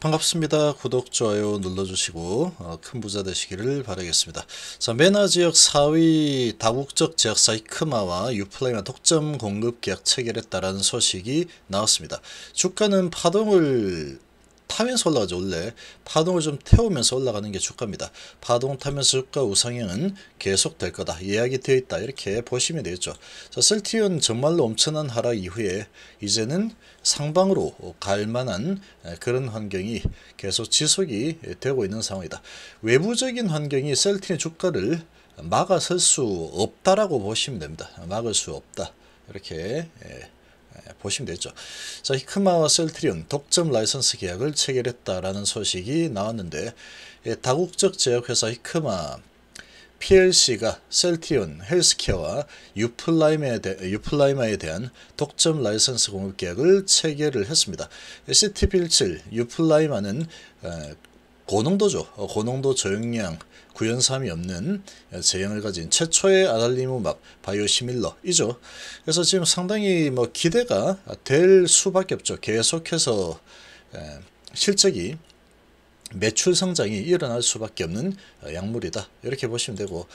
반갑습니다. 구독, 좋아요 눌러주시고 큰 부자 되시기를 바라겠습니다. 자, 메나 지역 4위 다국적 제약사 히크마와 유플라이마 독점 공급 계약 체결했다라는 소식이 나왔습니다. 주가는 파동을 타면서 올라가죠. 원래 파동을 좀 태우면서 올라가는 게 주가입니다. 파동 타면서 주가 우상향은 계속될 거다, 예약이 되어 있다, 이렇게 보시면 되겠죠. 자, 셀트리온 정말로 엄청난 하락 이후에 이제는 상방으로 갈 만한 그런 환경이 계속 지속이 되고 있는 상황이다. 외부적인 환경이 셀트리온 주가를 막아설 수 없다라고 보시면 됩니다. 막을 수 없다, 이렇게 보시면 되죠. 자, 히크마와 셀트리온 독점 라이선스 계약을 체결했다라는 소식이 나왔는데, 다국적 제약회사 히크마 PLC가 셀트리온 헬스케어와 유플라이마에 대한 독점 라이선스 공급 계약을 체결을 했습니다. CT17 유플라이마는 고농도죠. 고농도 저용량 구연삼이 없는 제형을 가진 최초의 아달리무막 바이오시밀러이죠. 그래서 지금 상당히 기대가 될 수밖에 없죠. 계속해서 실적이 매출 성장이 일어날 수밖에 없는 약물이다, 이렇게 보시면 되고,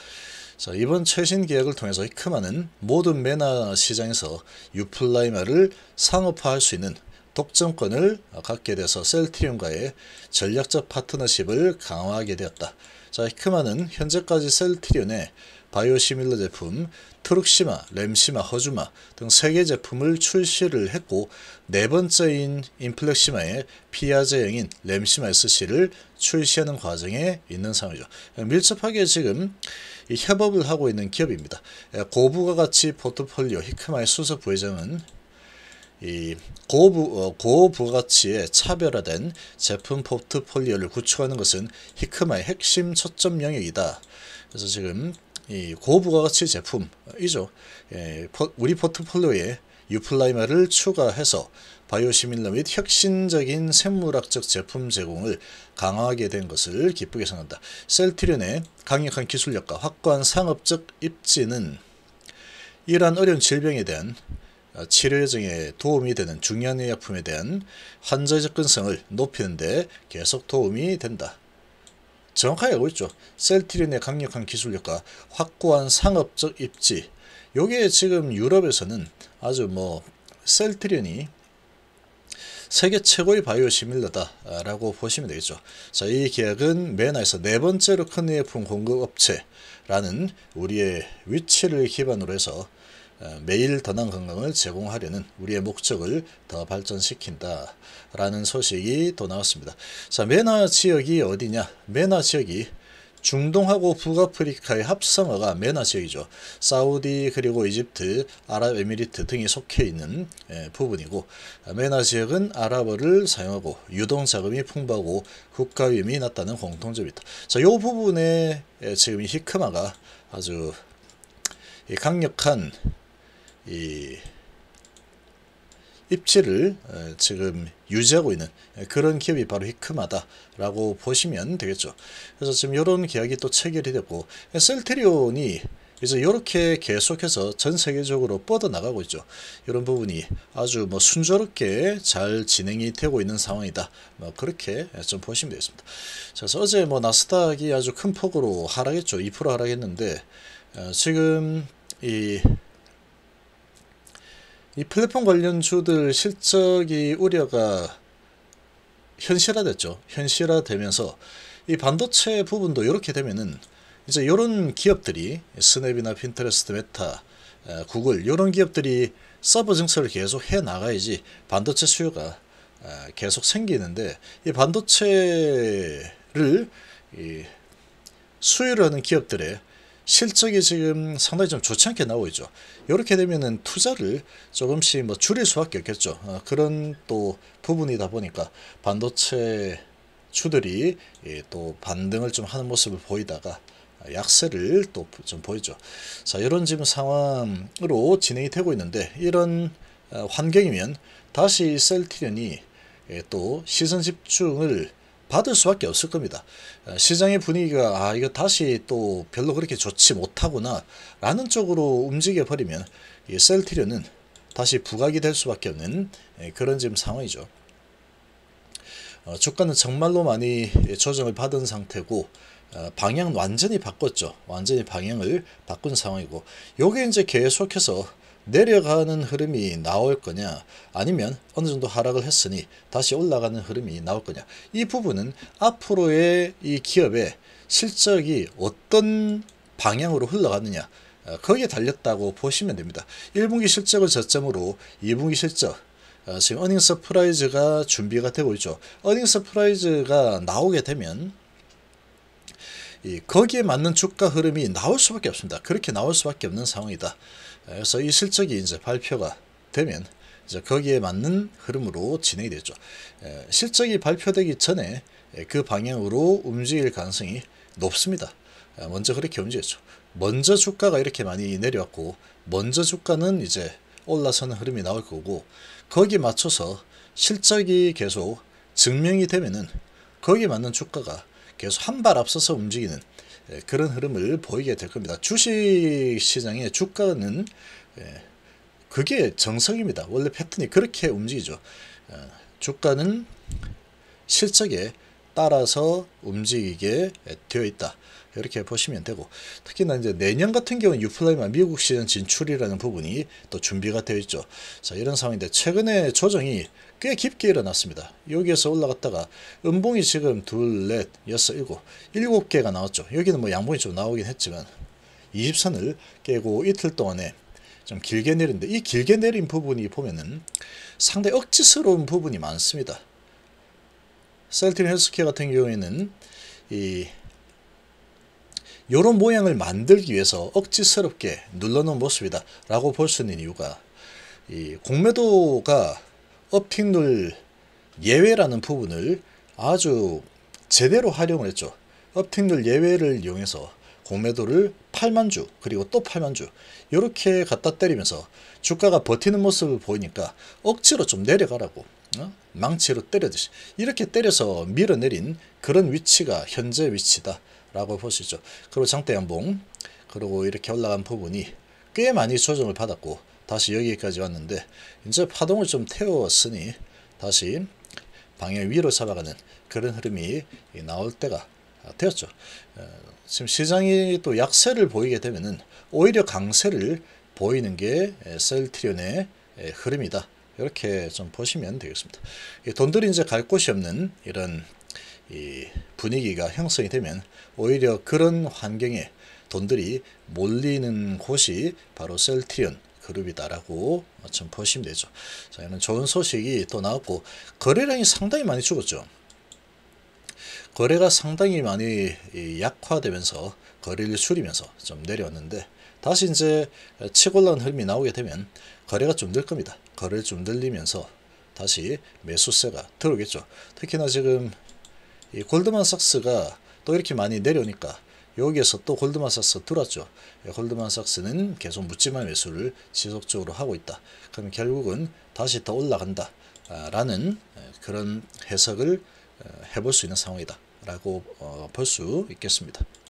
자, 이번 최신 계약을 통해서 히크마는 모든 메나 시장에서 유플라이마를 상업화할 수 있는 독점권을 갖게 돼서 셀트리온과의 전략적 파트너십을 강화하게 되었다. 자, 히크마는 현재까지 셀트리온의 바이오시밀러 제품 트룩시마, 램시마, 허주마 등 3개 제품을 출시를 했고, 네 번째인 인플렉시마의 피아제형인 램시마 SC를 출시하는 과정에 있는 상황이죠. 밀접하게 지금 협업을 하고 있는 기업입니다. 고부가가치 포트폴리오 히크마의 수석 부회장은 이 고부가가치의 차별화된 제품 포트폴리오를 구축하는 것은 히크마의 핵심 초점 영역이다. 그래서 지금 이 고부가가치 제품이죠. 우리 포트폴리오에 유플라이마를 추가해서 바이오시밀러 및 혁신적인 생물학적 제품 제공을 강화하게 된 것을 기쁘게 생각한다. 셀트리온의 강력한 기술력과 확고한 상업적 입지는 이러한 어려운 질병에 대한 치료 여정에 도움이 되는 중요한 의약품에 대한 환자의 접근성을 높이는 데 계속 도움이 된다. 정확하게 알고 있죠. 셀트리온의 강력한 기술력과 확고한 상업적 입지, 요게 지금 유럽에서는 아주 셀트리온이 세계 최고의 바이오시밀러다 라고 보시면 되겠죠. 자, 이 계약은 메나에서 네 번째로 큰 의약품 공급 업체라는 우리의 위치를 기반으로 해서 매일 더 나은 건강을 제공하려는 우리의 목적을 더 발전시킨다 라는 소식이 또 나왔습니다. 자, 메나 지역이 어디냐? 메나 지역이 중동하고 북아프리카의 합성어가 메나 지역이죠. 사우디 그리고 이집트, 아랍에미리트 등이 속해 있는 부분이고, 메나 지역은 아랍어를 사용하고 유동자금이 풍부하고 국가 위험이 낮다는 공통점이 있다. 자, 이 부분에 지금 히크마가 아주 강력한 이 입지를 지금 유지하고 있는 그런 기업이 바로 히크마다라고 보시면 되겠죠. 그래서 지금 이런 계약이 또 체결이 됐고, 셀트리온이 이제 이렇게 계속해서 전 세계적으로 뻗어나가고 있죠. 이런 부분이 아주 순조롭게 잘 진행이 되고 있는 상황이다, 그렇게 좀 보시면 되겠습니다. 그래서 어제 나스닥이 아주 큰 폭으로 하락했죠. 2% 하락했는데, 지금 이 플랫폼 관련주들 실적이 우려가 현실화됐죠. 현실화되면서 이 반도체 부분도 이렇게 되면은 이제 이런 기업들이 스냅이나 핀터레스트, 메타, 구글 이런 기업들이 서버 증설을 계속 해 나가야지 반도체 수요가 계속 생기는데, 이 반도체를 수요를 하는 기업들의 실적이 지금 상당히 좀 좋지 않게 나오고 있죠. 이렇게 되면은 투자를 조금씩 줄일 수밖에 없겠죠. 그런 또 부분이다 보니까 반도체 주들이 또 반등을 좀 하는 모습을 보이다가 약세를 또 좀 보이죠. 자, 이런 지금 상황으로 진행이 되고 있는데, 이런 환경이면 다시 셀트리온이 또 시선 집중을 받을 수밖에 없을 겁니다. 시장의 분위기가 이거 다시 또 별로 그렇게 좋지 못하구나 라는 쪽으로 움직여 버리면 이 셀트리온은 다시 부각이 될 수밖에 없는 그런 지금 상황이죠. 주가는 정말로 많이 조정을 받은 상태고 방향 완전히 바꿨죠. 완전히 방향을 바꾼 상황이고, 요게 이제 계속해서 내려가는 흐름이 나올 거냐, 아니면 어느 정도 하락을 했으니 다시 올라가는 흐름이 나올 거냐, 이 부분은 앞으로의 이 기업의 실적이 어떤 방향으로 흘러가느냐, 거기에 달렸다고 보시면 됩니다. 1분기 실적을 저점으로 2분기 실적, 지금 어닝 서프라이즈가 준비가 되고 있죠. 어닝 서프라이즈가 나오게 되면 거기에 맞는 주가 흐름이 나올 수밖에 없습니다. 그렇게 나올 수밖에 없는 상황이다. 그래서 이 실적이 이제 발표가 되면 이제 거기에 맞는 흐름으로 진행이 되죠. 실적이 발표되기 전에 그 방향으로 움직일 가능성이 높습니다. 먼저 그렇게 움직였죠. 먼저 주가가 이렇게 많이 내려왔고, 먼저 주가는 이제 올라서는 흐름이 나올 거고, 거기에 맞춰서 실적이 계속 증명이 되면은 거기에 맞는 주가가 계속 한 발 앞서서 움직이는 그런 흐름을 보이게 될 겁니다. 주식 시장의 주가는 그게 정석입니다. 원래 패턴이 그렇게 움직이죠. 주가는 실적에 따라서 움직이게 되어 있다. 이렇게 보시면 되고, 특히나 이제 내년 같은 경우는 유플라이마 미국 시장 진출이라는 부분이 또 준비가 되어 있죠. 자, 이런 상황인데 최근에 조정이 꽤 깊게 일어났습니다. 여기에서 올라갔다가 음봉이 지금 둘, 넷, 여섯, 일곱 개가 나왔죠. 여기는 뭐 양봉이 좀 나오긴 했지만 20선을 깨고 이틀 동안에 좀 길게 내린데, 이 길게 내린 부분이 보면은 상당히 억지스러운 부분이 많습니다. 셀트리온 헬스케어 같은 경우에는 요런 모양을 만들기 위해서 억지스럽게 눌러놓은 모습이다 라고 볼 수 있는 이유가, 이 공매도가 업틱룰 예외라는 부분을 아주 제대로 활용을 했죠. 업틱룰 예외를 이용해서 공매도를 8만주 그리고 또 8만주 이렇게 갖다 때리면서 주가가 버티는 모습을 보이니까 억지로 좀 내려가라고, 망치로 때려듯이 이렇게 때려서 밀어내린 그런 위치가 현재 위치다 라고 볼 수 있죠. 그리고 장대 양봉, 그리고 이렇게 올라간 부분이 꽤 많이 조정을 받았고 다시 여기까지 왔는데, 이제 파동을 좀 태웠으니 다시 방향 위로 잡아가는 그런 흐름이 나올 때가 되었죠. 지금 시장이 또 약세를 보이게 되면은 오히려 강세를 보이는 게 셀트리온의 흐름이다. 이렇게 좀 보시면 되겠습니다. 돈들이 이제 갈 곳이 없는 이런 이 분위기가 형성이 되면 오히려 그런 환경에 돈들이 몰리는 곳이 바로 셀트리온 그룹이다라고 좀 보시면 되죠. 자, 이런 좋은 소식이 또 나왔고, 거래량이 상당히 많이 죽었죠. 거래가 상당히 많이 약화되면서 거래를 줄이면서 좀 내려왔는데, 다시 이제 치고 올라온 흐름이 나오게 되면 거래가 좀 늘 겁니다. 거래를 좀 늘리면서 다시 매수세가 들어오겠죠. 특히나 지금 이 골드만삭스가 또 이렇게 많이 내려오니까 여기에서 또 골드만삭스 들어왔죠. 골드만삭스는 계속 묻지마 매수를 지속적으로 하고 있다. 그럼 결국은 다시 더 올라간다 라는 그런 해석을 해볼 수 있는 상황이다 라고 볼 수 있겠습니다.